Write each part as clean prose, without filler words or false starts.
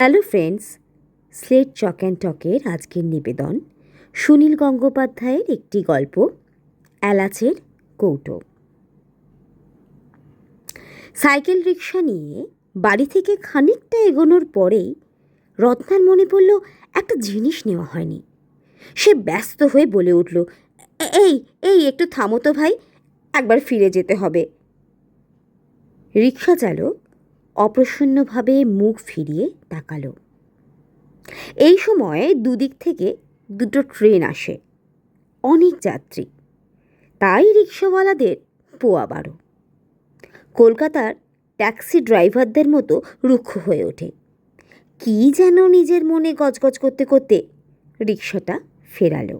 Hello friends, slate chalk and টকের আজকের নিবেদন সুনীল গঙ্গোপাধ্যায়ের একটি গল্প, এলাচের কৌটো। সাইকেল রিক্সা নিয়ে বাড়ি থেকে খানিকটা এগোনোর পরেই রত্নার মনে পড়ল একটা জিনিস নেওয়া হয়নি। সে ব্যস্ত হয়ে বলে উঠল, এই এই একটু থামো তো ভাই, একবার ফিরে যেতে হবে। রিক্সা চালক অপ্রসন্নভাবে মুখ ফিরিয়ে তাকালো। এই সময় দুদিক থেকে দুটো ট্রেন আসে, অনেক যাত্রী, তাই রিক্সাওয়ালাদের পোয়া বারো। কলকাতার ট্যাক্সি ড্রাইভারদের মতো রুক্ষ হয়ে ওঠে। কি যেন নিজের মনে গজগজ করতে করতে রিক্সাটা ফেরালো।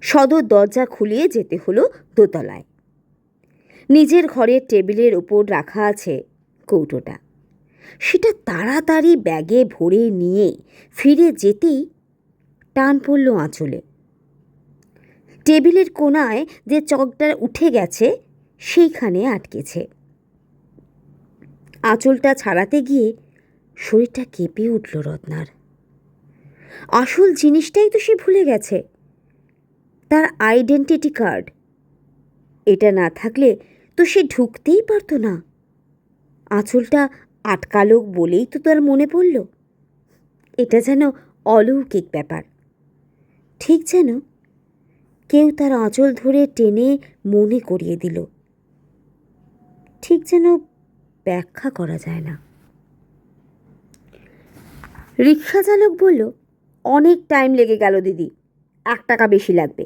সদর দরজা খুলিয়ে যেতে হলো দোতলায়। নিজের ঘরের টেবিলের ওপর রাখা আছে কৌটোটা। সেটা তাড়াতাড়ি ব্যাগে ভরে নিয়ে ফিরে যেতেই টান পড়ল আঁচলে। টেবিলের কোণায় যে চকটা উঠে গেছে সেইখানে আটকেছে। আঁচলটা ছাড়াতে গিয়ে শরীরটা কেঁপে উঠল রত্নার। আসল জিনিসটাই তো সে ভুলে গেছে, তার আইডেন্টিটি কার্ড। এটা না থাকলে তো সে ঢুকতেই পারতো না। আঁচলটা আটকালো বলেই তো তার মনে পড়ল। এটা যেন অলৌকিক ব্যাপার, ঠিক যেন কেউ তার আঁচল ধরে টেনে মনে করিয়ে দিল, ঠিক যেন ব্যাখ্যা করা যায় না। রিক্সা চালক বলল, অনেক টাইম লেগে গেল দিদি, 1 টাকা বেশি লাগবে।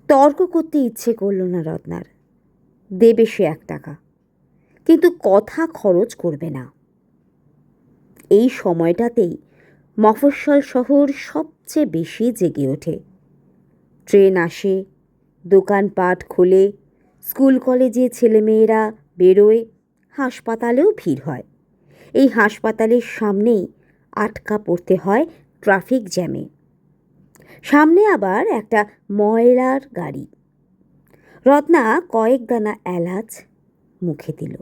তর্ক করতে ইচ্ছে করল না রত্নার। দেবে সে 1 টাকা, কিন্তু কথা খরচ করবে না। এই সময়টাতেই মফস্বল শহর সবচেয়ে বেশি জেগে ওঠে। ট্রেন আসে, দোকানপাট খোলে, স্কুল কলেজে ছেলেমেয়েরা বেরোয়, হাসপাতালেও ভিড় হয়। এই হাসপাতালের সামনেই আটকা পড়তে হয় ট্রাফিক জ্যামে। সামনে আবার একটা ময়লার গাড়ি। রত্না কয়েক দানা এলাচ মুখে দিল।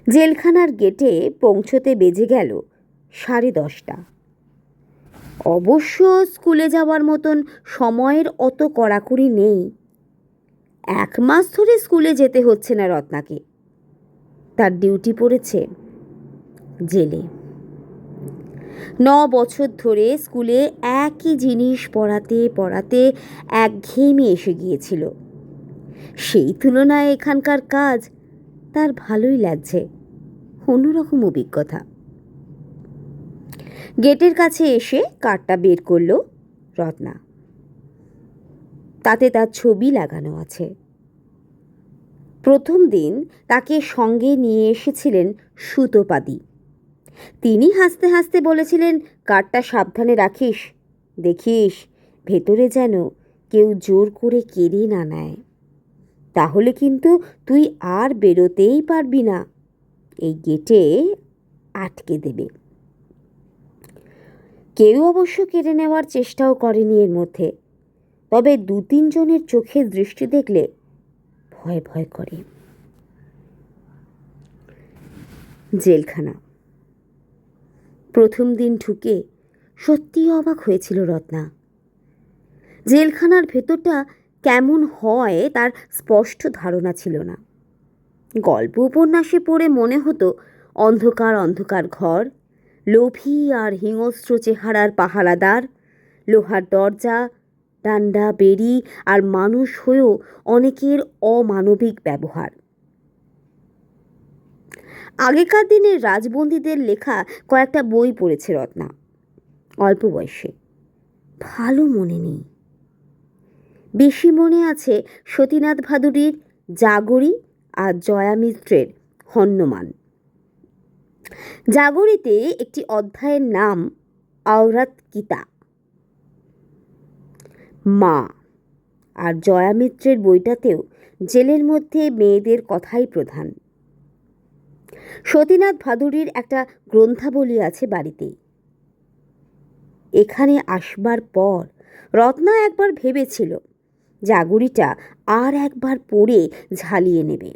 জেলখানার গেটে পৌঁছতে বেজে গেল 10:30। অবশ্য স্কুলে যাওয়ার মতন সময়ের অত কড়াকড়ি নেই। 1 মাস ধরে স্কুলে যেতে হচ্ছে না রত্নাকে। তার ডিউটি পড়েছে জেলে। 9 বছর ধরে স্কুলে একই জিনিস পড়াতে পড়াতে একঘেয়েমি এসে গিয়েছিল। সেই তুলনায় এখানকার কাজ তার ভালোই লাগছে, অন্যরকম অভিজ্ঞতা। গেটের কাছে এসে কার্ডটা বের করল রত্না। তাতে তার ছবি লাগানো আছে। প্রথম দিন তাকে সঙ্গে নিয়ে এসেছিলেন সুতোপাদি। তিনি হাসতে হাসতে বলেছিলেন, কার্ডটা সাবধানে রাখিস, দেখিস ভেতরে যেন কেউ জোর করে কেড়ে না নেয়, তাহলে কিন্তু তুই আর বেরোতেই পারবি না, এই গেটে আটকে দেবে। কেউ অবশ্য কেড়ে নেওয়ার চেষ্টাও করেনি এর মধ্যে, তবে 2-3 জনের চোখের দৃষ্টি দেখলে ভয় ভয় করে। জেলখানা। প্রথম দিন ঢুকে সত্যিই অবাক হয়েছিল রত্না। জেলখানার ভেতরটা কেমন হয় তার স্পষ্ট ধারণা ছিল না। গল্প উপন্যাসে পড়ে মনে হতো অন্ধকার অন্ধকার ঘর, লোভী আর হিংস্র চেহারার পাহারাদার, লোহার দরজা, ডান্ডা বেড়ি, আর মানুষ হয়েও অনেকের অমানবিক ব্যবহার। আগেকার দিনের রাজবন্দীদের লেখা কয়েকটা বই পড়েছে রত্না অল্প বয়সে। ভালো মনে নেই, বেশি মনে আছে সতীনাথ ভাদুড়ির জাগরি আর জয়া মিত্রের হন্যমান। জাগরিতে একটি অধ্যায়ের নাম আওরাত কিতা, মা, আর জয়া মিত্রের বইটাতেও জেলের মধ্যে মেয়েদের কথাই প্রধান। সতীনাথ ভাদুড়ির একটা গ্রন্থাবলী আছে বাড়িতে। এখানে আসবার পর রত্না একবার ভেবেছিল জাগরিটা আর একবার পড়ে ঝালিয়ে নেবে।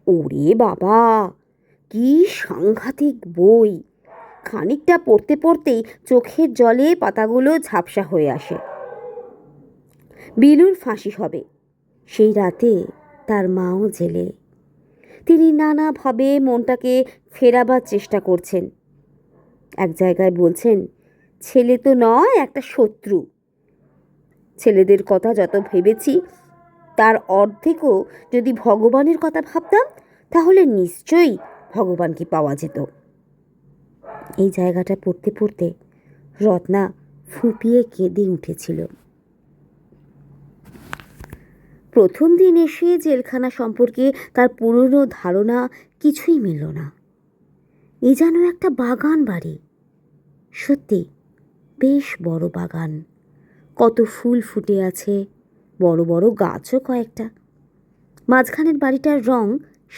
ওরে বাবা, কি সাংঘাতিক বই! খানিকটা পড়তে পড়তেই চোখের জলে পাতাগুলো ঝাপসা হয়ে আসে। বিলুর ফাঁসি হবে সেই রাতে তার মাও জেলে। তিনি নানাভাবে মনটাকে ফেরাবার চেষ্টা করছেন। এক জায়গায় বলছেন, ছেলে তো নয়, একটা শত্রু। ছেলেদের কথা যত ভেবেছি তার অর্ধেকও যদি ভগবানের কথা ভাবতাম তাহলে নিশ্চয়ই ভগবানকে পাওয়া যেত। এই জায়গাটা পড়তে পড়তে রত্না ফুঁপিয়ে কেঁদে উঠেছিল। প্রথম দিন এসে জেলখানা সম্পর্কে তার পুরনো ধারণা কিছুই মিলল না। এ যেন একটা বাগান বাড়ি। সত্যি বেশ বড় বাগান, কত ফুল ফুটে আছে, বড় বড় গাছও কয়েকটা। মাঝখানের বাড়িটার রং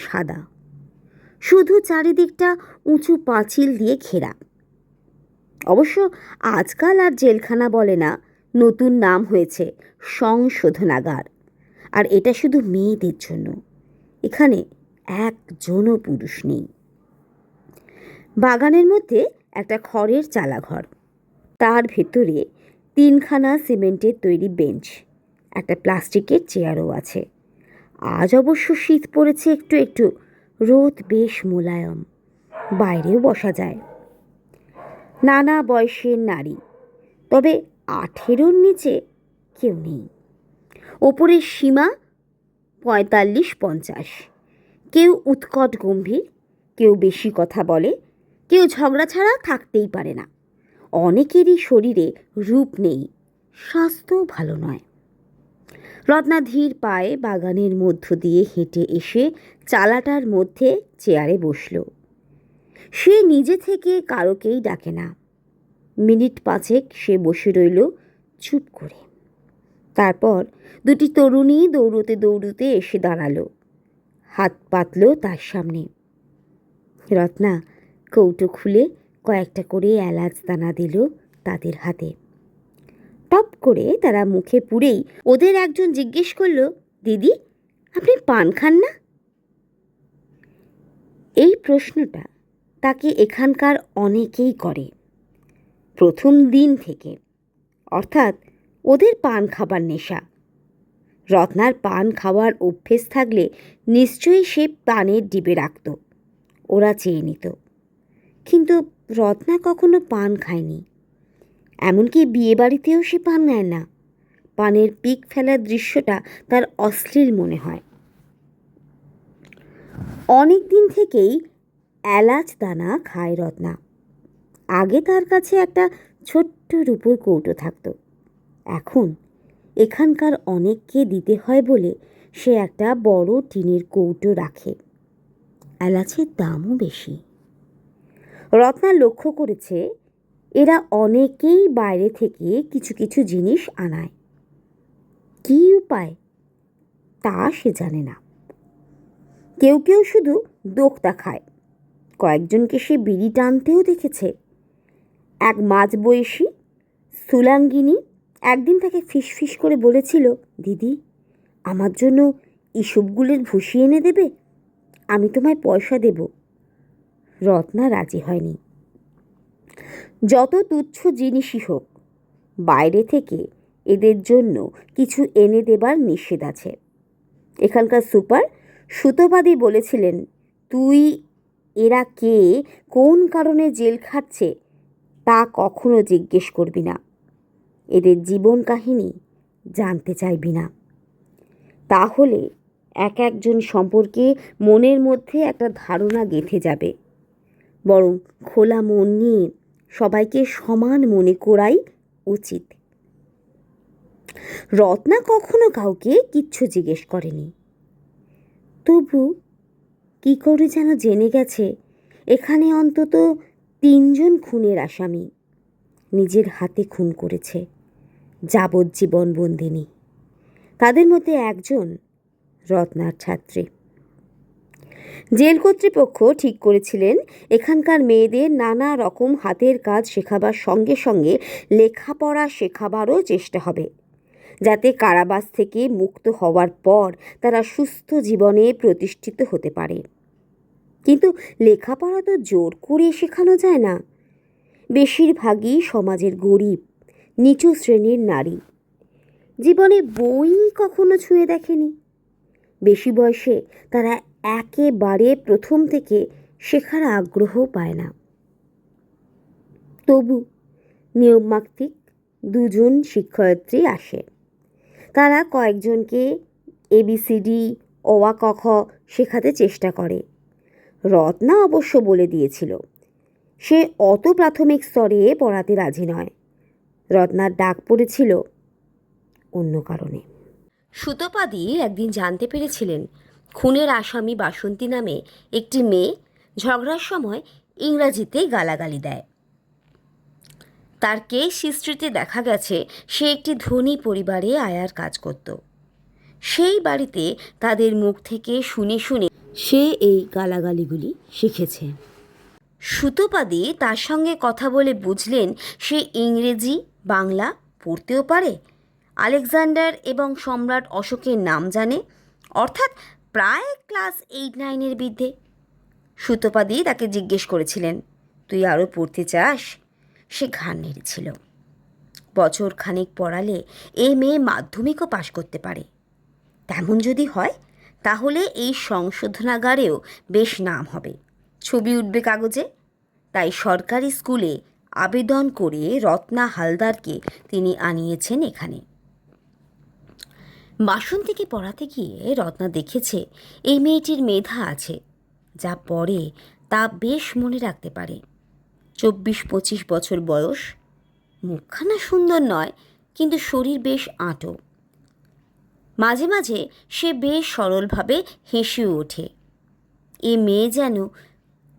সাদা, শুধু চারিদিকটা উঁচু পাঁচিল দিয়ে ঘেরা। অবশ্য আজকাল আর জেলখানা বলে না, নতুন নাম হয়েছে সংশোধনাগার। আর এটা শুধু মেয়েদের জন্য। এখানে একজনও পুরুষ নেই। বাগানের মধ্যে একটা খড়ের চালাঘর, তার ভেতরে 3খানা সিমেন্টের তৈরি বেঞ্চ, একটা প্লাস্টিকের চেয়ারও আছে। আজ অবশ্য শীত পড়েছে একটু একটু, রোদ বেশ মোলায়ম, বাইরেও বসা যায়। নানা বয়সের নারী, তবে 18-র নিচে কেউ নেই। ওপরের সীমা 45-50। কেউ উৎকট গম্ভীর, কেউ বেশি কথা বলে, কেউ ঝগড়া ছাড়া থাকতেই পারে না। অনেকেরই শরীরে রূপ নেই, স্বাস্থ্য ভালো নয়। রত্না ধীর পায়ে বাগানের মধ্য দিয়ে হেঁটে এসে চালাটার মধ্যে চেয়ারে বসল। সে নিজে থেকে কারোকেই ডাকে না। মিনিট 5 সে বসে রইল চুপ করে। তারপর দুটি তরুণী দৌড়তে দৌড়তে এসে দাঁড়ালো, হাত পাতল তার সামনে। রত্না কৌটো খুলে কয়েকটা করে এলাচ দানা দিল তাদের হাতে। টপ করে তারা মুখে পুরেই ওদের একজন জিজ্ঞেস করল, দিদি আপনি পান খান না? এই প্রশ্নটা তাকে এখানকার অনেকেই করে প্রথম দিন থেকে, অর্থাৎ ওদের পান খাবার নেশা। রত্নার পান খাওয়ার অভ্যেস থাকলে নিশ্চয়ই সে পানের ডিবে রাখত, ওরা চেয়ে নিত। কিন্তু রত্না কখনো পান খায়নি, এমনকি বিয়েবাড়িতেও সে পান নেয় না। পানের পিক ফেলার দৃশ্যটা তার অশ্লীল মনে হয়। অনেক দিন থেকেই এলাচ দানা খায় রত্না। আগে তার কাছে একটা ছোট্ট রূপোর কৌটো থাকতো, এখন এখানকার অনেককে দিতে হয় বলে সে একটা বড় টিনের কৌটো রাখে। এলাচের দামও বেশি। রত্না লক্ষ্য করেছে এরা অনেকেই বাইরে থেকে কিছু কিছু জিনিস আনায়। কী উপায় তা সে জানে না। কেউ কেউ শুধু দোক্তা খায়, কয়েকজনকে সে বিড়ি টানতেও দেখেছে। এক মাঝবয়সী স্থূলাঙ্গিনী একদিন তাকে ফিসফিস করে বলেছিল, দিদি আমার জন্য ইসবগুলের ভুসি এনে দেবে, আমি তোমায় পয়সা দেব। রত্না রাজি হয়নি। যত তুচ্ছ জিনিসই হোক, বাইরে থেকে এদের জন্য কিছু এনে দেবার নিষেধ আছে। এখানকার সুপার সুতোবাদী বলেছিলেন, তুই এরা কে, কোন কারণে জেল খাটছে তা কখনো জিজ্ঞেস করবি না, এদের জীবন কাহিনী জানতে চাইবি না। তাহলে এক একজন সম্পর্কে মনের মধ্যে একটা ধারণা গেঁথে যাবে। বরং খোলা মন নিয়ে সবাইকে সমান মনে করাই উচিত। রত্না কখনো কাউকে কিচ্ছু জিজ্ঞেস করেনি, তবু কি করে যেন জেনে গেছে এখানে অন্তত 3জন খুনের আসামি, নিজের হাতে খুন করেছে, যাবজ্জীবন বন্দিনী। তাদের মধ্যে একজন রত্নার ছাত্রী। জেল কর্তৃপক্ষ ঠিক করেছিলেন এখানকার মেয়েদের নানা রকম হাতের কাজ শেখাবার সঙ্গে সঙ্গে লেখাপড়া শেখাবারও চেষ্টা হবে, যাতে কারাবাস থেকে মুক্ত হওয়ার পর তারা সুস্থ জীবনে প্রতিষ্ঠিত হতে পারে। কিন্তু লেখাপড়া তো জোর করে শেখানো যায় না। বেশিরভাগই সমাজের গরিব, নিচু শ্রেণীর নারী, জীবনে বই কখনো ছুঁয়ে দেখেনি। বেশি বয়সে তারা একেবারে প্রথম থেকে শেখার আগ্রহ পায় না। তবু নিয়মমাফিক দুজন শিক্ষয়িত্রী আসে। তারা কয়েকজনকে ABCD, অ আ ক খ শেখাতে চেষ্টা করে। রত্না অবশ্য বলে দিয়েছিল সে অত প্রাথমিক স্তরে পড়াতে রাজি নয়। রত্নার ডাক পড়েছিল অন্য কারণে। সুতপাদি একদিন জানতে পেরেছিলেন খুনের আসামি বাসন্তী নামে একটি মেয়ে ঝগড়ার সময় ইংরাজিতে গালাগালি দেয়। তার কেস হিস্ট্রিতে দেখা গেছে সে একটি ধনী পরিবারে আয়ার কাজ করত। সেই বাড়িতে তাদের মুখ থেকে শুনে শুনে সে এই গালাগালিগুলি শিখেছে। সুতপাদি তার সঙ্গে কথা বলে বুঝলেন সে ইংরেজি, বাংলা পড়তেও পারে, আলেকজান্ডার এবং সম্রাট অশোকের নাম জানে, অর্থাৎ প্রায় ক্লাস 8-9 বিদ্যে। সুতপাদি তাকে জিজ্ঞেস করেছিলেন, তুই আরও পড়তে চাস? সে ঘাড় নেড়েছিল। বছর খানিক পড়ালে এই মেয়ে মাধ্যমিকও পাশ করতে পারে। তেমন যদি হয় তাহলে এই সংশোধনাগারেও বেশ নাম হবে, ছবি উঠবে কাগজে। তাই সরকারি স্কুলে আবেদন করে রত্না হালদারকে তিনি আনিয়েছেন এখানে। বাসন্তীকে পড়াতে গিয়ে রত্না দেখেছে এই মেয়েটির মেধা আছে, যা পড়ে তা বেশ মনে রাখতে পারে। 24-25 বছর বয়স, মুখখানা সুন্দর নয়, কিন্তু শরীর বেশ আঁটো। মাঝে মাঝে সে বেশ সরলভাবে হেসেও ওঠে। এ মেয়ে যেন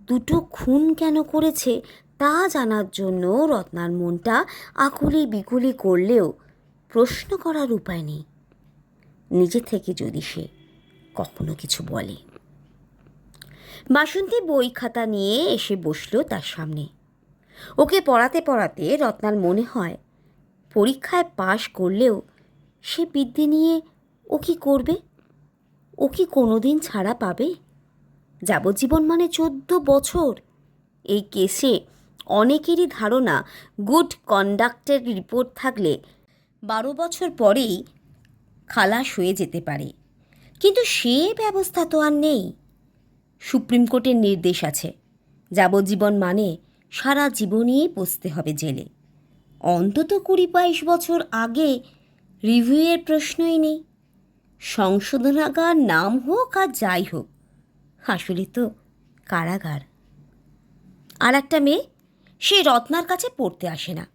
দুটো খুন কেন করেছে তা জানার জন্য রত্নার মনটা আকুলি বিকুলি করলেও প্রশ্ন করার উপায় নেই, নিজে থেকে যদি সে কখনো কিছু বলে। বাসন্তী বই খাতা নিয়ে এসে বসল তার সামনে। ওকে পড়াতে পড়াতে রত্নার মনে হয় পরীক্ষায় পাশ করলেও সে বিদ্যে নিয়ে ও কি করবে? ও কি কোনোদিন ছাড়া পাবে? যাবজ্জীবন মানে 14 বছর। এই কেসে অনেকেরই ধারণা গুড কন্ডাক্টের রিপোর্ট থাকলে 12 বছর পরেই খালাস হয়ে যেতে পারে, কিন্তু সে ব্যবস্থা তো আর নেই। সুপ্রিম কোর্টের নির্দেশ আছে, যাবজ্জীবন মানে সারা জীবনই বসতে হবে জেলে। অন্তত 20-22 বছর আগে রিভিউয়ের প্রশ্নই নেই। সংশোধনাগার নাম হোক আর যাই হোক, আসলে তো কারাগার। আর একটা মেয়ে, সে রত্নার কাছে পড়তে আসে না,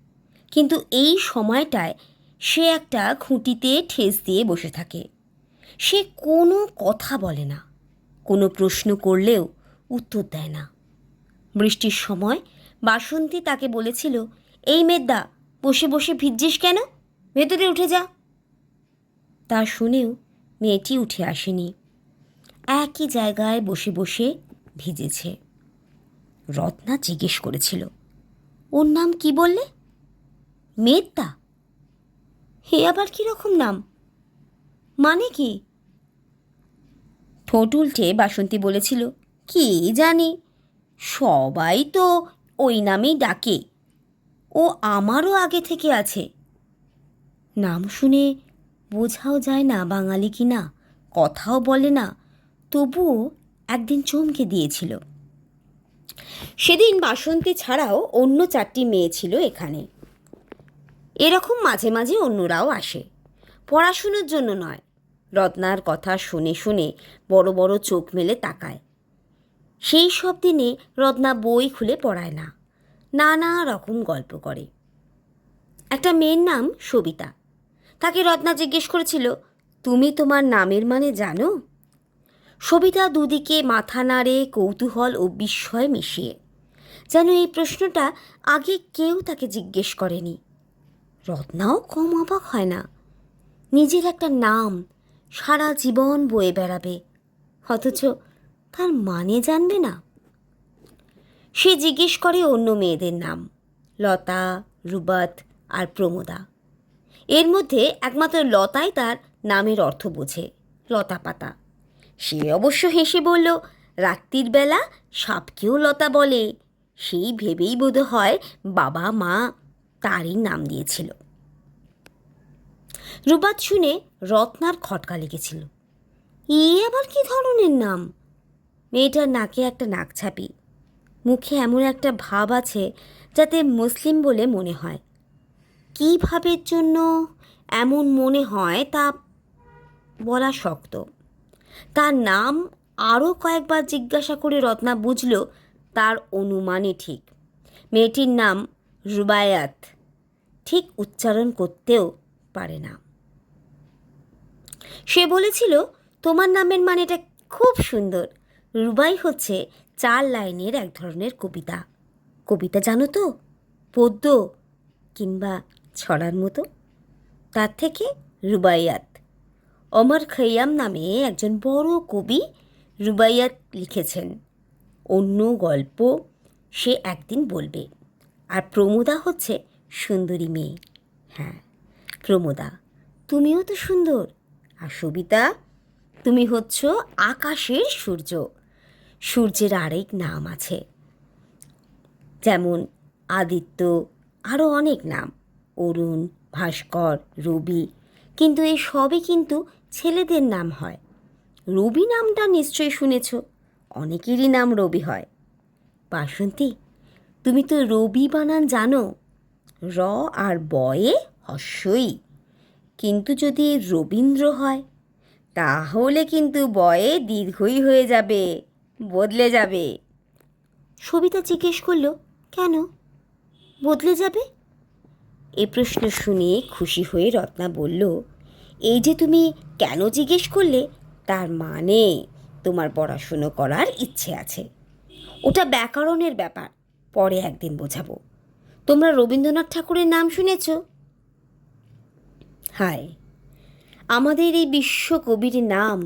কিন্তু এই সময়টায় সে একটা খুঁটিতে ঠেস দিয়ে বসে থাকে। সে কোনো কথা বলে না, কোনো প্রশ্ন করলেও উত্তর দেয় না। বৃষ্টির সময় বাসন্তী তাকে বলেছিল, এই মেদ্দা বসে বসে ভিজছিস কেন, ভেতরে উঠে যা। তা শুনেও মেয়েটি উঠে আসেনি, একই জায়গায় বসে বসে ভিজেছে। রত্না জিজ্ঞেস করেছিল, ওর নাম কি বললে? মেদ্দা? হে আবার কীরকম নাম, মানে কি? ঠোঁট উল্টে বাসন্তী বলেছিল, কি জানি, সবাই তো ওই নামেই ডাকে, ও আমারও আগে থেকে আছে। নাম শুনে বোঝাও যায় না বাঙালি কি না, কথাও বলে না, তবুও একদিন চমকে দিয়েছিল। সেদিন বাসন্তী ছাড়াও অন্য 4টি মেয়ে ছিল এখানে। এরকম মাঝে মাঝে অন্যরাও আসে, পড়াশুনোর জন্য নয়। রত্নার কথা শুনে শুনে বড় বড় চোখ মেলে তাকায়। সেই সব দিনে রত্না বই খুলে পড়ায় না, নানা রকম গল্প করে। একটা মেয়ের নাম সবিতা, তাকে রত্না জিজ্ঞেস করেছিল, তুমি তোমার নামের মানে জানো? সবিতা দুদিকে মাথা নাড়ে, কৌতূহল ও বিস্ময় মিশিয়ে, যেন এই প্রশ্নটা আগে কেউ তাকে জিজ্ঞেস করেনি। রত্নাও কম অবাক হয় না, নিজের একটা নাম সারা জীবন বয়ে বেড়াবে, অথচ তার মানে জানবে না। সে জিজ্ঞেস করে অন্য মেয়েদের নাম, লতা, রুবাত আর প্রমোদা। এর মধ্যে একমাত্র লতাই তার নামের অর্থ বোঝে, লতা পাতা। সে অবশ্য হেসে বলল, রাত্রির বেলা সাপকেও লতা বলে, সেই ভেবেই বোধ হয় বাবা মা তারই নাম দিয়েছিল। রুবাত শুনে রত্নার খটকা লেগেছিল। আবার কি ধরনের নাম? মেয়েটার নাকে একটা নাকছাপি, মুখে এমন একটা ভাব আছে যাতে মুসলিম বলে মনে হয়। কী ভাবের জন্য এমন মনে হয় তা বলা শক্ত। তার নাম আরও কয়েকবার জিজ্ঞাসা করে রত্না বুঝল তার অনুমানই ঠিক। মেয়েটির নাম রুবায়াত, ঠিক উচ্চারণ করতেও পারে না। সে বলেছিল, তোমার নামের মানেটা খুব সুন্দর। রুবাই হচ্ছে 4 লাইনের এক ধরনের কবিতা। কবিতা জানো তো, পদ্য কিংবা ছড়ার মতো। তার থেকে রুবাইয়াত। ওমর খৈয়াম নামে একজন বড় কবি রুবাইয়াত লিখেছেন। অন্য গল্প সে একদিন বলবে। আর প্রমোদা হচ্ছে সুন্দরী মেয়ে। হ্যাঁ প্রমোদা, তুমিও তো সুন্দর। আর সবিতা, তুমি হচ্ছ আকাশের সূর্য। সূর্যের আরেক নাম আছে, যেমন আদিত্য, আরও অনেক নাম, অরুণ, ভাস্কর, রবি। কিন্তু এই সবই কিন্তু ছেলেদের নাম হয়। রবি নামটা নিশ্চয়ই শুনেছ, অনেকেরই নাম রবি হয়। বাসন্তী, তুমি তো রবি বানান জানো, র আর বয়ে হস্যই। কিন্তু যদি রবীন্দ্র হয় তাহলে কিন্তু বয়ে দীর্ঘই হয়ে যাবে, বদলে যাবে। সবিতা জিজ্ঞেস করল, কেন বদলে যাবে? এ প্রশ্ন শুনে খুশি হয়ে রত্না বলল, এই যে তুমি কেন জিজ্ঞেস করলে তার মানে তোমার পড়াশুনো করার ইচ্ছে আছে। ওটা ব্যাকরণের ব্যাপার, পরে একদিন বোঝাবো। তোমরা রবীন্দ্রনাথ ঠাকুরের নাম শুনেছ? হায়, আমাদের এই বিশ্বকবির নাম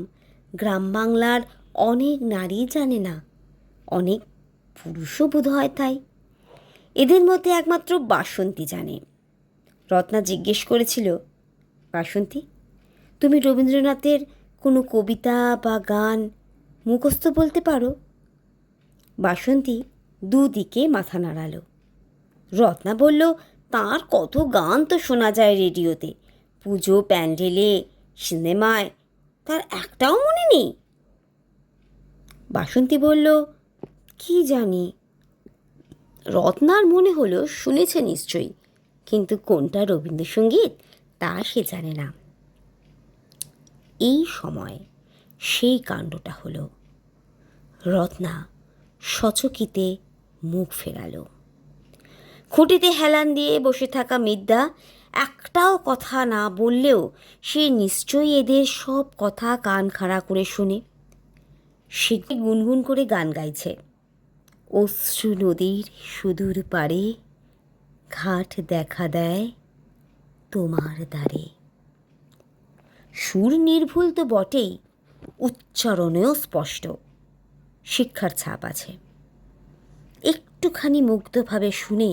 গ্রাম বাংলার অনেক নারী জানে না, অনেক পুরুষও বোধ হয় তাই। এদের মধ্যে একমাত্র বাসন্তী জানে। রত্না জিজ্ঞেস করেছিল, বাসন্তী, তুমি রবীন্দ্রনাথের কোনো কবিতা বা গান মুখস্থ বলতে পারো? বাসন্তী দুদিকে মাথা নাড়ালো। রত্না বলল, তার কত গান তো শোনা যায় রেডিওতে, পুজো প্যান্ডেলে, সিনেমায়, তার একটাও মনে নেই? বাসন্তী বলল, কি জানি। রত্নার মনে হলো শুনেছে নিশ্চয়ই, কিন্তু কোনটা রবীন্দ্রসঙ্গীত তা সে জানে না। এই সময় সেই কাণ্ডটা হলো। রত্না সচকিতে মুখ ফেরালো। খুঁটিতে হেলান দিয়ে বসে থাকা মিদ্যা একটাও কথা না বললেও সে নিশ্চয়ই এদের সব কথা কান খাড়া করে শোনে। সে গুনগুন করে গান গাইছে, অশ্রু নদীর সুদূর পারে ঘাট দেখা দেয় তোমার দ্বারে। সুর নির্ভুল তো বটেই, উচ্চারণেও স্পষ্ট, শিক্ষার ছাপ আছে। একটুখানি মুগ্ধভাবে শুনে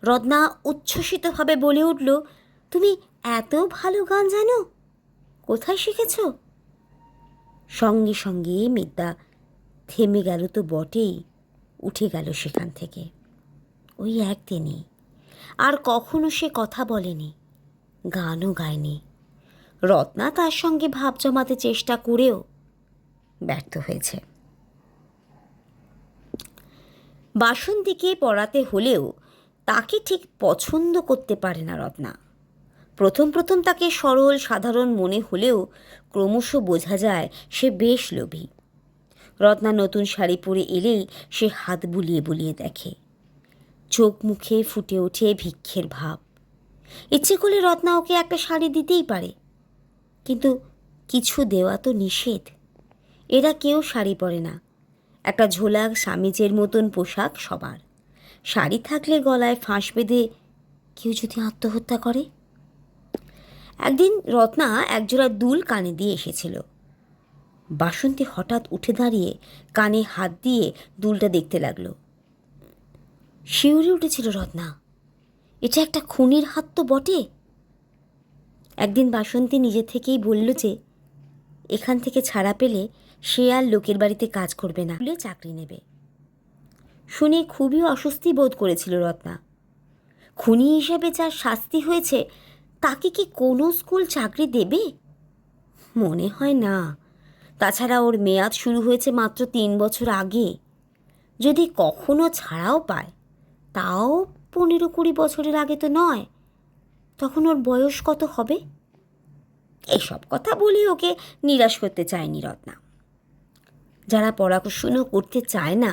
রত্না উচ্ছ্বসিতভাবে বলে উঠল, তুমি এত ভালো গান জানো? কোথায় শিখেছ? সঙ্গে সঙ্গে মিদ্যা থেমে গেল তো বটেই, উঠে গেল সেখান থেকে। ওই একদিনই, আর কখনো সে কথা বলেনি, গানও গায়নি। রত্না তার সঙ্গে ভাব জমাতে চেষ্টা করেও ব্যর্থ হয়েছে। বাসন্তীকে পড়াতে হলেও তাকে ঠিক পছন্দ করতে পারে না রত্না। প্রথম প্রথম তাকে সরল সাধারণ মনে হলেও ক্রমশ বোঝা যায় সে বেশ লোভী। রত্না নতুন শাড়ি পরে এলেই সে হাত বুলিয়ে বুলিয়ে দেখে, চোখ মুখে ফুটে ওঠে ভিক্ষের ভাব। ইচ্ছে করলে রত্না ওকে একটা শাড়ি দিতেই পারে, কিন্তু কিছু দেওয়া তো নিষেধ। এরা কেউ শাড়ি পরে না, একটা ঝোলা সামিজের মতন পোশাক সবার। শাড়ি থাকলে গলায় ফাঁস বেঁধে কেউ যদি আত্মহত্যা করে। একদিন রত্না একজোড়া দুল কানে দিয়ে এসেছিল। বাসন্তী হঠাৎ উঠে দাঁড়িয়ে কানে হাত দিয়ে দুলটা দেখতে লাগলো। শিউরে উঠেছিল রত্না, এটা একটা খুনির হাত তো বটে। একদিন বাসন্তী নিজে থেকেই বলল যে এখান থেকে ছাড়া পেলে সে আর লোকের বাড়িতে কাজ করবে না, চাকরি নেবে। শুনে খুবই অস্বস্তি বোধ করেছিল রত্না। খুনি হিসেবে যার শাস্তি হয়েছে তাকে কি কোনো স্কুল চাকরি দেবে? মনে হয় না। তাছাড়া ওর মেয়াদ শুরু হয়েছে মাত্র 3 বছর আগে। যদি কখনো ছাড়াও পায় তাও 15-20 বছরের আগে তো নয়। তখন ওর বয়স কত হবে? এসব কথা বলে ওকে নিরাশ করতে চায়নি রত্না। যারা পড়াশুনো করতে চায় না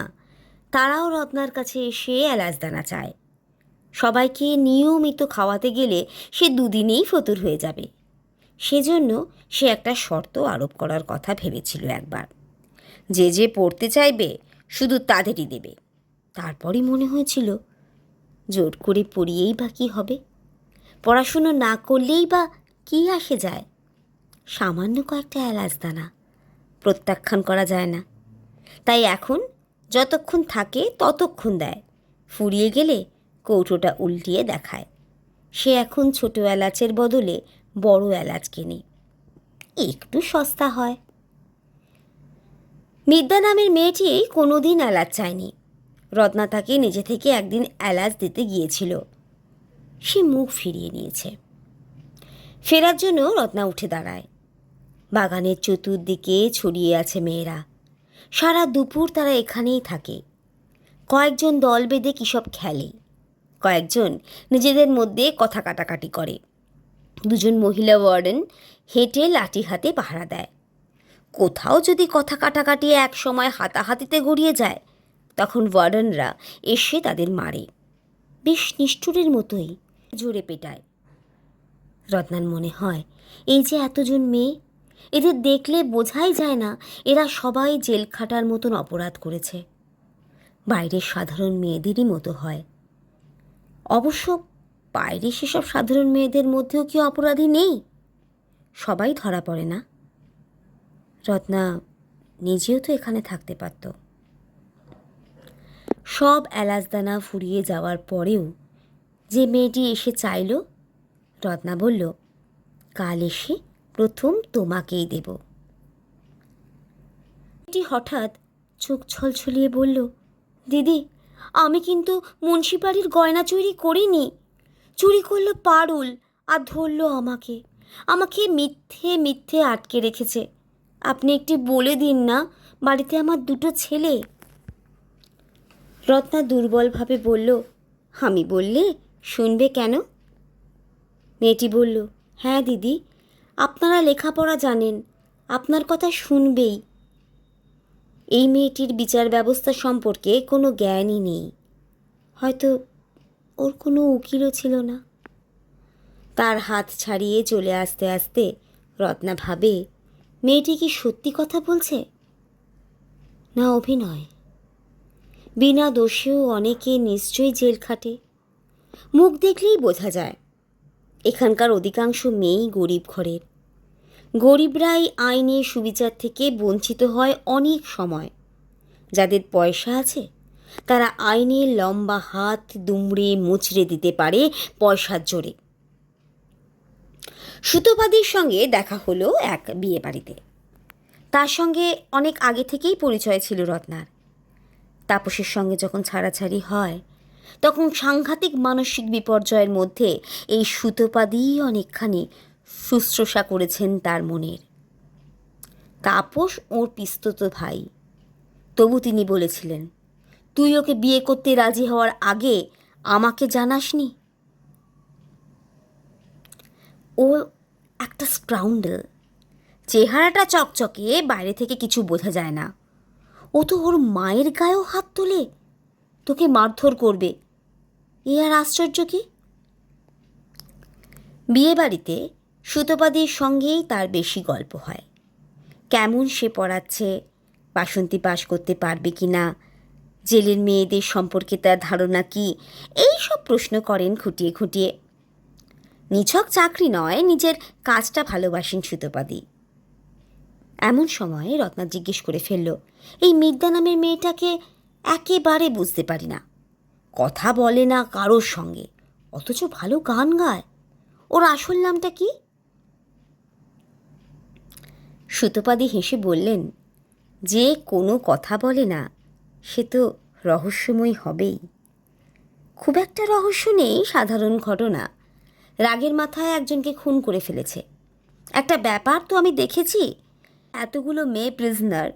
তারাও রত্নার কাছে এসে এলাচদানা চায়। সবাইকে নিয়মিত খাওয়াতে গেলে সে 2 দিনেই ফতুর হয়ে যাবে। সেজন্য সে একটা শর্ত আরোপ করার কথা ভেবেছিল একবার, যে যে পড়তে চাইবে শুধু তাদেরই দেবে। তারপরই মনে হয়েছিল জোর করে পড়িয়েই বা কী হবে? পড়াশুনো না করলেই বা কী আসে যায়? সামান্য কয়েকটা এলাচদানা প্রত্যাখ্যান করা যায় না। তাই এখন যতক্ষণ থাকে ততক্ষণ দেয়, ফুরিয়ে গেলে কৌটোটা উল্টিয়ে দেখায়। সে এখন ছোট এলাচের বদলে বড় এলাচ কেনে, একটু সস্তা হয়। মিদ্যা নামের মেয়েটি কোনোদিন এলাচ চায়নি। রত্না তাকে নিজে থেকে একদিন এলাচ দিতে গিয়েছিল, সে মুখ ফিরিয়ে নিয়েছে। ফেরার জন্য রত্না উঠে দাঁড়ায়। বাগানের চতুর্দিকে ছড়িয়ে আছে মেয়েরা। সারা দুপুর তারা এখানেই থাকে। কয়েকজন দল বেঁধে কী সব খেলে, কয়েকজন নিজেদের মধ্যে কথা কাটাকাটি করে। 2 মহিলা ওয়ার্ডেন হেঁটে লাঠি হাতে পাহারা দেয়। কোথাও যদি কথা কাটাকাটি এক সময় হাতাহাতিতে গড়িয়ে যায় তখন ওয়ার্ডেনরা এসে তাদের মারে, বেশ নিষ্ঠুরের মতোই জোরে পেটায়। রত্নার মনে হয় এই যে এতজন মেয়ে, এদের দেখলে বোঝাই যায় না এরা সবাই জেল খাটার মতন অপরাধ করেছে। বাইরের সাধারণ মেয়েদেরই মতো হয়। অবশ্য বাইরে সেসব সাধারণ মেয়েদের মধ্যেও কি অপরাধী নেই? সবাই ধরা পড়ে না। রত্না নিজেও তো এখানে থাকতে পারত। সব এলাচদানা ফুরিয়ে যাওয়ার পরেও যে মেয়েটি এসে চাইল, রত্না বলল, কাল এসে প্রথম তোমাকেই দেব। মেয়েটি হঠাৎ চোখ ছলছলিয়ে বলল, দিদি, আমি কিন্তু মুন্সিবাড়ির গয়না চুরি করিনি। চুরি করলো পারুল আর ধরল আমাকে। আমাকে মিথ্যে মিথ্যে আটকে রেখেছে। আপনি একটু বলে দিন না, বাড়িতে আমার 2 ছেলে। রত্না দুর্বলভাবে বলল, আমি বললে শুনবে কেন? মেয়েটি বলল, হ্যাঁ দিদি, আপনারা লেখাপড়া জানেন, আপনার কথা শুনবেই। এই মেয়েটির বিচার ব্যবস্থা সম্পর্কে কোনো জ্ঞানই নেই। হয়তো ওর কোনো উকিলও ছিল না। তার হাত ছাড়িয়ে চলে আসতে আসতে রত্না ভাবে, মেয়েটি কি সত্যি কথা বলছে না অভিনয়? বিনা দোষেও অনেকে নিশ্চয়ই জেল খাটে। মুখ দেখলেই বোঝা যায়। এখানকার অধিকাংশ মেয়েই গরিব ঘরের। গরিবরাই আইনের সুবিচার থেকে বঞ্চিত হয় অনেক সময়। যাদের পয়সা আছে তারা আইনের লম্বা হাত দুমড়ে মুচড়ে দিতে পারে পয়সার জোরে। সুতোপাদির সঙ্গে দেখা হলো এক বিয়ে বাড়িতে। তার সঙ্গে অনেক আগে থেকেই পরিচয় ছিল রত্নার। তাপসের সঙ্গে যখন ছাড়াছাড়ি হয় তখন সাংঘাতিক মানসিক বিপর্যয়ের মধ্যে এই সুতোপাদিই অনেকখানি শুশ্রূষা করেছেন তার মনের। তাপস ওর পিস্তত ভাই, তবু তিনি বলেছিলেন, তুই ওকে বিয়ে করতে রাজি হওয়ার আগে আমাকে জানাসনি? ও একটা স্কাউন্ডেল। চেহারাটা চকচকে, বাইরে থেকে কিছু বোঝা যায় না। ও তো ওর মায়ের গায়েও হাত তোলে, তোকে মারধর করবে। এ আর আশ্চর্য কি? বিয়ে বাড়িতে সুতোপাদির সঙ্গেই তার বেশি গল্প হয়। কেমন সে পড়াচ্ছে, বাসন্তী পাশ করতে পারবে কি না, জেলের মেয়েদের সম্পর্কে তার ধারণা কি, এই সব প্রশ্ন করেন খুঁটিয়ে খুঁটিয়ে। নিছক চাকরি নয়, নিজের কাজটা ভালোবাসেন সুতোপাদি। এমন সময় রত্না জিজ্ঞেস করে ফেলল, এই মিদ্যা নামের মেয়েটাকে একেবারে বুঝতে পারি না। কথা বলে না কারোর সঙ্গে, অথচ ভালো গান গায়। ওর আসল নামটা কি? সুতপাদি হেসে বললেন, যে কোনো কথা বলে না সে তো রহস্যময় হবেই। খুব একটা রহস্য নেই, সাধারণ ঘটনা। রাগের মাথায় একজনকে খুন করে ফেলেছে। একটা ব্যাপার তো আমি দেখেছি, এতগুলো মেয়ে প্রিজনার,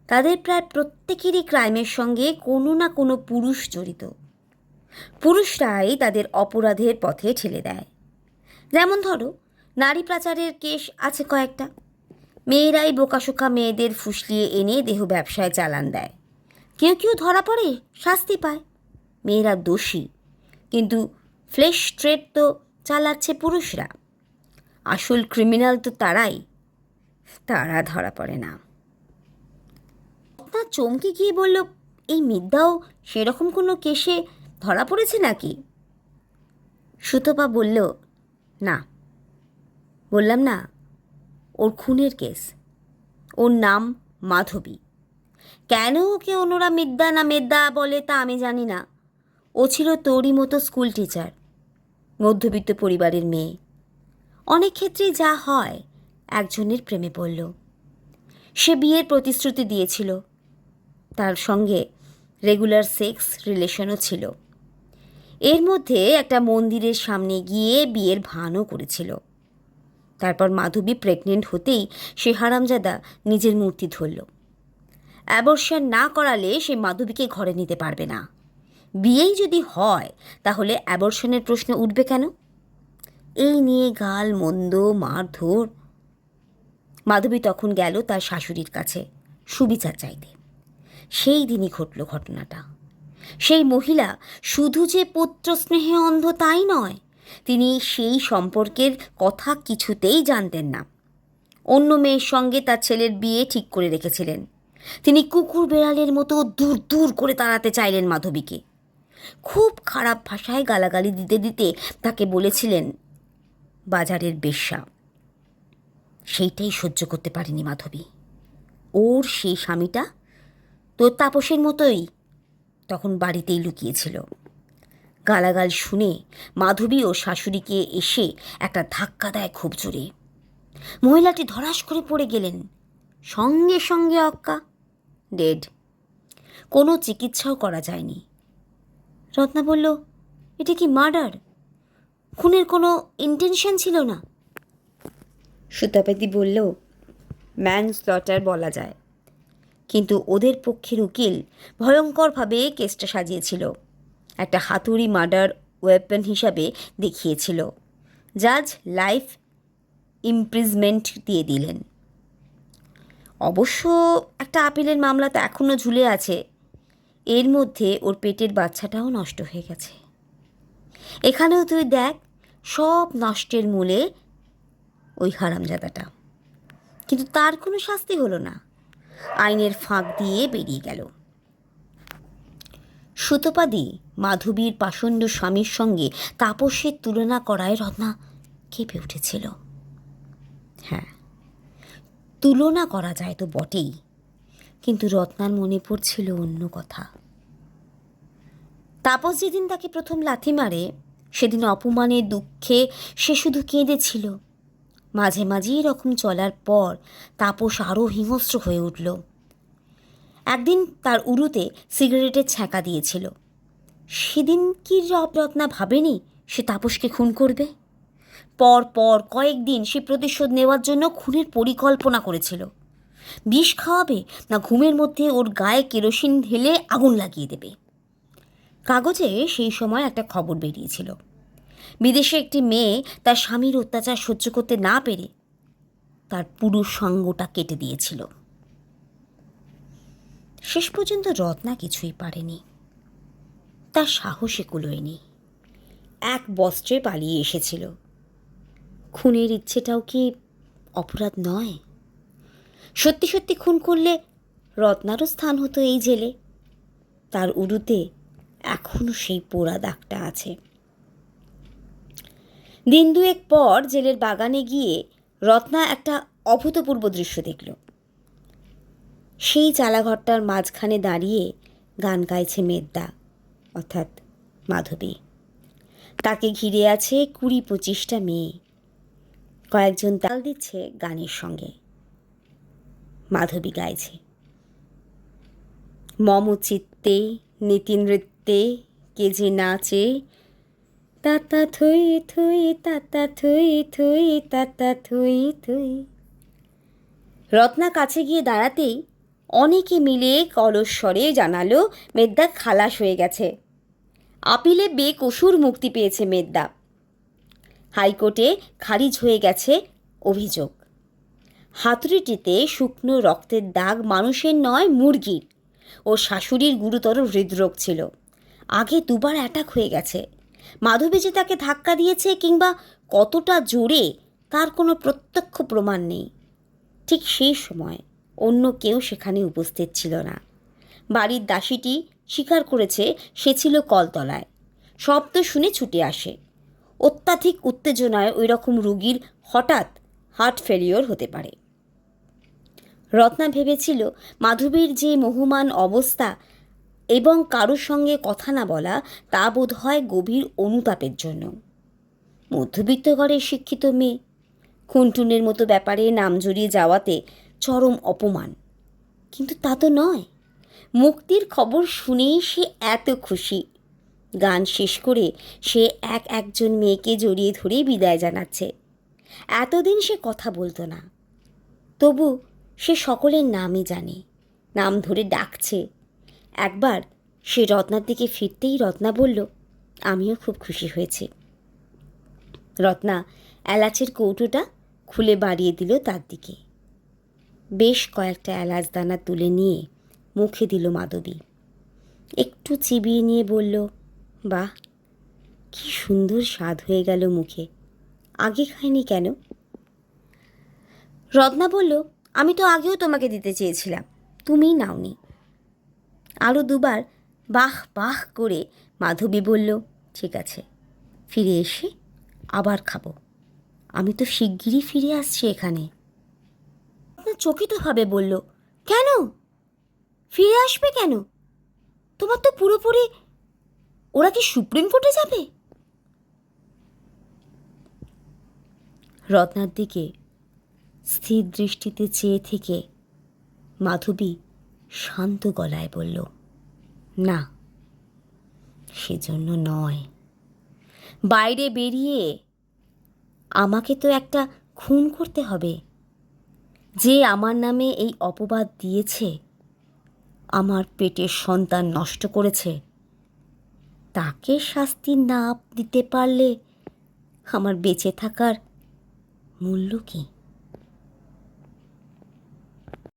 তাদের প্রায় প্রত্যেকেরই ক্রাইমের সঙ্গে কোনো না কোনো পুরুষ জড়িত। পুরুষরাই তাদের অপরাধের পথে ঠেলে দেয়। যেমন ধরো, নারী পাচারের কেস আছে কয়েকটা। মেয়েরাই বোকাশোকা মেয়েদের ফুসলিয়ে এনে দেহ ব্যবসায় চালান দেয়। কেউ কেউ ধরা পড়ে, শাস্তি পায়। মেয়েরা দোষী, কিন্তু ফ্লেশ ট্রেড তো চালাচ্ছে পুরুষরা। আসল ক্রিমিনাল তো তারাই, তারা ধরা পড়ে না। আপনার চমকে গিয়ে বলল, এই মিদ্যাও সেরকম কোনো কেসে ধরা পড়েছে নাকি? সুতপা বলল, না। বললাম না, ওর খুনের কেস। ওর নাম মাধবী। কেন ওকে অন্যরা মিদ্যা না মেদ্যা বলে তা আমি জানি না। ও ছিল তোরই মতো স্কুল টিচার, মধ্যবিত্ত পরিবারের মেয়ে। অনেক ক্ষেত্রেই যা হয়, একজনের প্রেমে পড়ল। সে বিয়ের প্রতিশ্রুতি দিয়েছিল, তার সঙ্গে রেগুলার সেক্স রিলেশনও ছিল। এর মধ্যে একটা মন্দিরের সামনে গিয়ে বিয়ের ভানও করেছিল। তারপর মাধবী প্রেগনেন্ট হতেই সে হারামজাদা নিজের মূর্তি ধরল। অ্যাবর্শন না করালে সে মাধবীকে ঘরে নিতে পারবে না। বিয়েই যদি হয় তাহলে অ্যাবর্শনের প্রশ্ন উঠবে কেন? এই নিয়ে গাল মন্দ, মারধর। মাধবী তখন গেল তার শাশুড়ির কাছে সুবিচার চাইতে। সেই দিনই ঘটল ঘটনাটা। সেই মহিলা শুধু যে পুত্র স্নেহে অন্ধ তাই নয়, তিনি সেই সম্পর্কের কথা কিছুতেই জানতেন না। অন্য মেয়ের সঙ্গে তার ছেলের বিয়ে ঠিক করে রেখেছিলেন। তিনি কুকুর বেড়ালের মতো দূর দূর করে তাড়াতে চাইলেন মাধবীকে। খুব খারাপ ভাষায় গালাগালি দিতে দিতে তাকে বলেছিলেন বাজারের বেশ্যা। সেইটাই সহ্য করতে পারেনি মাধবী। ওর সেই স্বামীটা তোর তাপসের মতোই তখন বাড়িতেই লুকিয়েছিল। গালাগাল শুনে মাধবী ও শাশুড়িকে এসে একটা ধাক্কা দেয় খুব জোরে। মহিলাটি ধরাস করে পড়ে গেলেন, সঙ্গে সঙ্গে অক্কা, ডেড। কোনো চিকিৎসাও করা যায়নি। রত্না বলল, এটা কি মার্ডার? খুনের কোনো ইন্টেনশন ছিল না? সুতাপাতি বলল, ম্যানস্লটার বলা যায়, কিন্তু ওদের পক্ষের উকিল ভয়ঙ্করভাবে কেসটা সাজিয়েছিল। একটা হাতুড়ি মার্ডার ওয়েপন হিসাবে দেখিয়েছিল। জাজ লাইফ ইমপ্রিজমেন্ট দিয়ে দিলেন। অবশ্য একটা আপিলের মামলা তো এখনও ঝুলে আছে। এর মধ্যে ওর পেটের বাচ্চাটাও নষ্ট হয়ে গেছে। এখানেও তুই দেখ, সব নষ্টের মূলে ওই হারামজাদাটা। কিন্তু তার কোনো শাস্তি হলো না, আইনের ফাঁক দিয়ে বেরিয়ে গেল। সুতপাদি মাধবীর পাষণ্ড স্বামীর সঙ্গে তাপসের তুলনা করায় রত্না কেঁপে উঠেছিল। হ্যাঁ, তুলনা করা যায় তো বটেই, কিন্তু রত্নার মনে পড়ছিল অন্য কথা। তাপস যেদিন তাকে প্রথম লাথি মারে, সেদিন অপমানে দুঃখে সে শুধু কেঁদেছিল। মাঝে মাঝে এরকম চলার পর তাপস আরও হিংস্র হয়ে উঠল। একদিন তার উরুতে সিগারেটের ছ্যাঁকা দিয়েছিল। সেদিন কি রত্না ভাবেনি সে তাপসকে খুন করবে? পর পর কয়েকদিন সে প্রতিশোধ নেওয়ার জন্য খুনের পরিকল্পনা করেছিল। বিষ খাওয়াবে, না ঘুমের মধ্যে ওর গায়ে কেরোসিন ঢেলে আগুন লাগিয়ে দেবে। কাগজে সেই সময় একটা খবর বেরিয়েছিল, বিদেশে একটি মেয়ে তার স্বামীর অত্যাচার সহ্য করতে না পেরে তার পুরুষ সঙ্গটা কেটে দিয়েছিল। শেষ পর্যন্ত রত্না কিছুই পারেনি, তার সাহসে কুলোয়নি। এক বস্ত্রে পালিয়ে এসেছিল। খুনের ইচ্ছেটাও কি অপরাধ নয়? সত্যি সত্যি খুন করলে রত্নারও স্থান হতো এই জেলে। তার উরুতে এখনও সেই পোড়া দাগটা আছে। দিন দুয়েক পর জেলের বাগানে গিয়ে রত্না একটা অভূতপূর্ব দৃশ্য দেখল। সেই চালাঘরটার মাঝখানে দাঁড়িয়ে গান গাইছে মেদ্দা, অর্থাৎ মাধবী। তাকে ঘিরে আছে 20-25টা মেয়ে। কয়েকজন তাল দিচ্ছে গানের সঙ্গে। মাধবী গাইছে। মম চিত্তে নীতি নৃত্যে কে যে নাচে, তাতা থই থই তাতা থই থই তাতা থই থই। রত্না কাছে গিয়ে দাঁড়াতেই অনেকে মিলে কলস্বরে জানালো মেদ্দা খালাস হয়ে গেছে। আপিলে বেকসুর মুক্তি পেয়েছে মেদ্দা। হাইকোর্টে খারিজ হয়ে গেছে অভিযোগ। হাতুড়িটিতে শুকনো রক্তের দাগ মানুষের নয়, মুরগির। ও শাশুড়ির গুরুতর হৃদরোগ ছিল। আগে দুবার অ্যাটাক হয়ে গেছে। মাধবী যে তাকে ধাক্কা দিয়েছে কিংবা কতটা জোরে তার কোনো প্রত্যক্ষ প্রমাণ নেই। ঠিক সেই সময় অন্য কেউ সেখানে উপস্থিত ছিল না। বাড়ির দাসীটি স্বীকার করেছে সে ছিল কলতলায়। শব্দ শুনে ছুটে আসে। অত্যাধিক উত্তেজনায় ওই রকম রুগীর হঠাৎ হার্ট ফেলিওর হতে পারে। রত্না ভেবেছিল মাধবীর যে মোহমান অবস্থা এবং কারোর সঙ্গে কথা না বলা, তা বোধ হয় গভীর অনুতাপের জন্য। মধ্যবিত্ত ঘরের শিক্ষিত মেয়ে, খুনটুনের মতো ব্যাপারে নাম জড়িয়ে যাওয়াতে চরম অপমান। কিন্তু তা তো নয়। মুক্তির খবর শুনেই সে এত খুশি। গান শেষ করে সে একজন মেয়েকে জড়িয়ে ধরে বিদায় জানাচ্ছে। এতদিন সে কথা বলতো না, তবু সে সকলের নামই জানে, নাম ধরে ডাকছে। একবার সে রত্নার দিকে ফিরতেই রত্না বলল, আমিও খুব খুশি হয়েছি। রত্না এলাচের কৌটোটা খুলে বাড়িয়ে দিল তার দিকে। বেশ কয়েকটা এলাচ দানা তুলে নিয়ে মুখে দিল মাধবী। একটু চিবিয়ে নিয়ে বলল, বাহ, কি সুন্দর স্বাদ হয়ে গেল মুখে, আগে খাইনি কেন? রত্না বলল, আমি তো আগেও তোমাকে দিতে চেয়েছিলাম, তুমিই নাওনি। আরও দুবার বাহ বাহ করে মাধবী বলল, ঠিক আছে, ফিরে এসে আবার খাবো। আমি তো শিগগিরই ফিরে আসছি এখানে। রত্না চকিতভাবে বলল, কেন? ফিরে আসবে কেন? তোমার তো পুরোপুরি, ওরা কি সুপ্রিম কোর্টে যাবে? রত্নার দিকে স্থির দৃষ্টিতে চেয়ে থেকে মাধবী শান্ত গলায় বলল, না, সেজন্য নয়। বাইরে বেরিয়ে আমাকে তো একটা খুন করতে হবে। যে আমার নামে এই অপবাদ দিয়েছে, আমার পেটের সন্তান নষ্ট করেছে, তাকে শাস্তি না দিতে পারলে আমার বেঁচে থাকার মূল্য কি?